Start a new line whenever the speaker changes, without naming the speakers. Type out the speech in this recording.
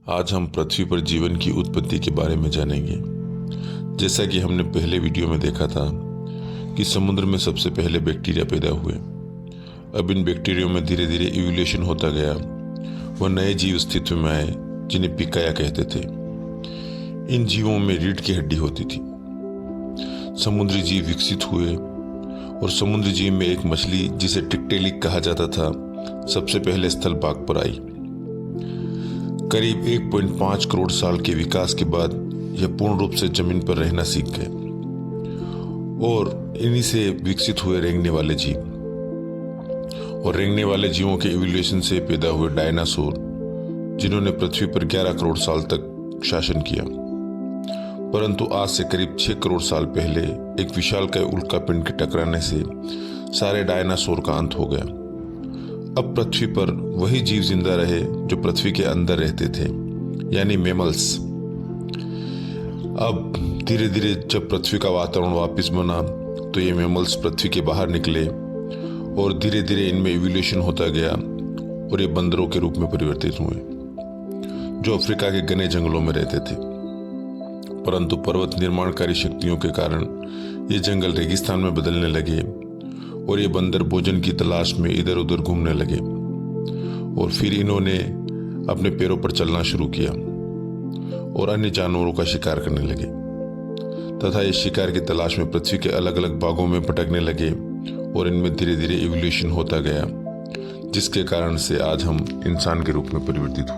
आज हम पृथ्वी पर जीवन की उत्पत्ति के बारे में जानेंगे। जैसा कि हमने पहले वीडियो में देखा था कि समुद्र में सबसे पहले बैक्टीरिया पैदा हुए। अब इन बैक्टीरिया में धीरे धीरे इवोल्यूशन होता गया। वह नए जीव अस्तित्व में आए जिन्हें पिकाया कहते थे। इन जीवों में रीढ़ की हड्डी होती थी। समुद्री जीव विकसित हुए और समुद्री जीव में एक मछली जिसे टिक्टेलिक कहा जाता था सबसे पहले स्थल भाग पर आई। करीब 1.5 करोड़ साल के विकास के बाद यह पूर्ण रूप से जमीन पर रहना सीख गए और इन्हीं से विकसित हुए रेंगने वाले जीव। और रेंगने वाले जीवों के इवोल्यूशन से पैदा हुए डायनासोर, जिन्होंने पृथ्वी पर 11 करोड़ साल तक शासन किया। परंतु आज से करीब 6 करोड़ साल पहले एक विशालकाय उल्कापिंड के टकराने से सारे डायनासोर का अंत हो गया। अब पृथ्वी पर वही जीव जिंदा रहे जो पृथ्वी के अंदर रहते थे, यानी मैमल्स। अब धीरे धीरे जब पृथ्वी का वातावरण वापस बना तो ये मैमल्स पृथ्वी के बाहर निकले और धीरे धीरे इनमें इवोल्यूशन होता गया और ये बंदरों के रूप में परिवर्तित हुए जो अफ्रीका के घने जंगलों में रहते थे। परंतु पर्वत निर्माणकारी शक्तियों के कारण ये जंगल रेगिस्तान में बदलने लगे और ये बंदर भोजन की तलाश में इधर उधर घूमने लगे और फिर इन्होंने अपने पैरों पर चलना शुरू किया और अन्य जानवरों का शिकार करने लगे तथा इस शिकार की तलाश में पृथ्वी के अलग अलग भागों में भटकने लगे और इनमें धीरे धीरे इवोल्यूशन होता गया, जिसके कारण से आज हम इंसान के रूप में परिवर्तित हुए।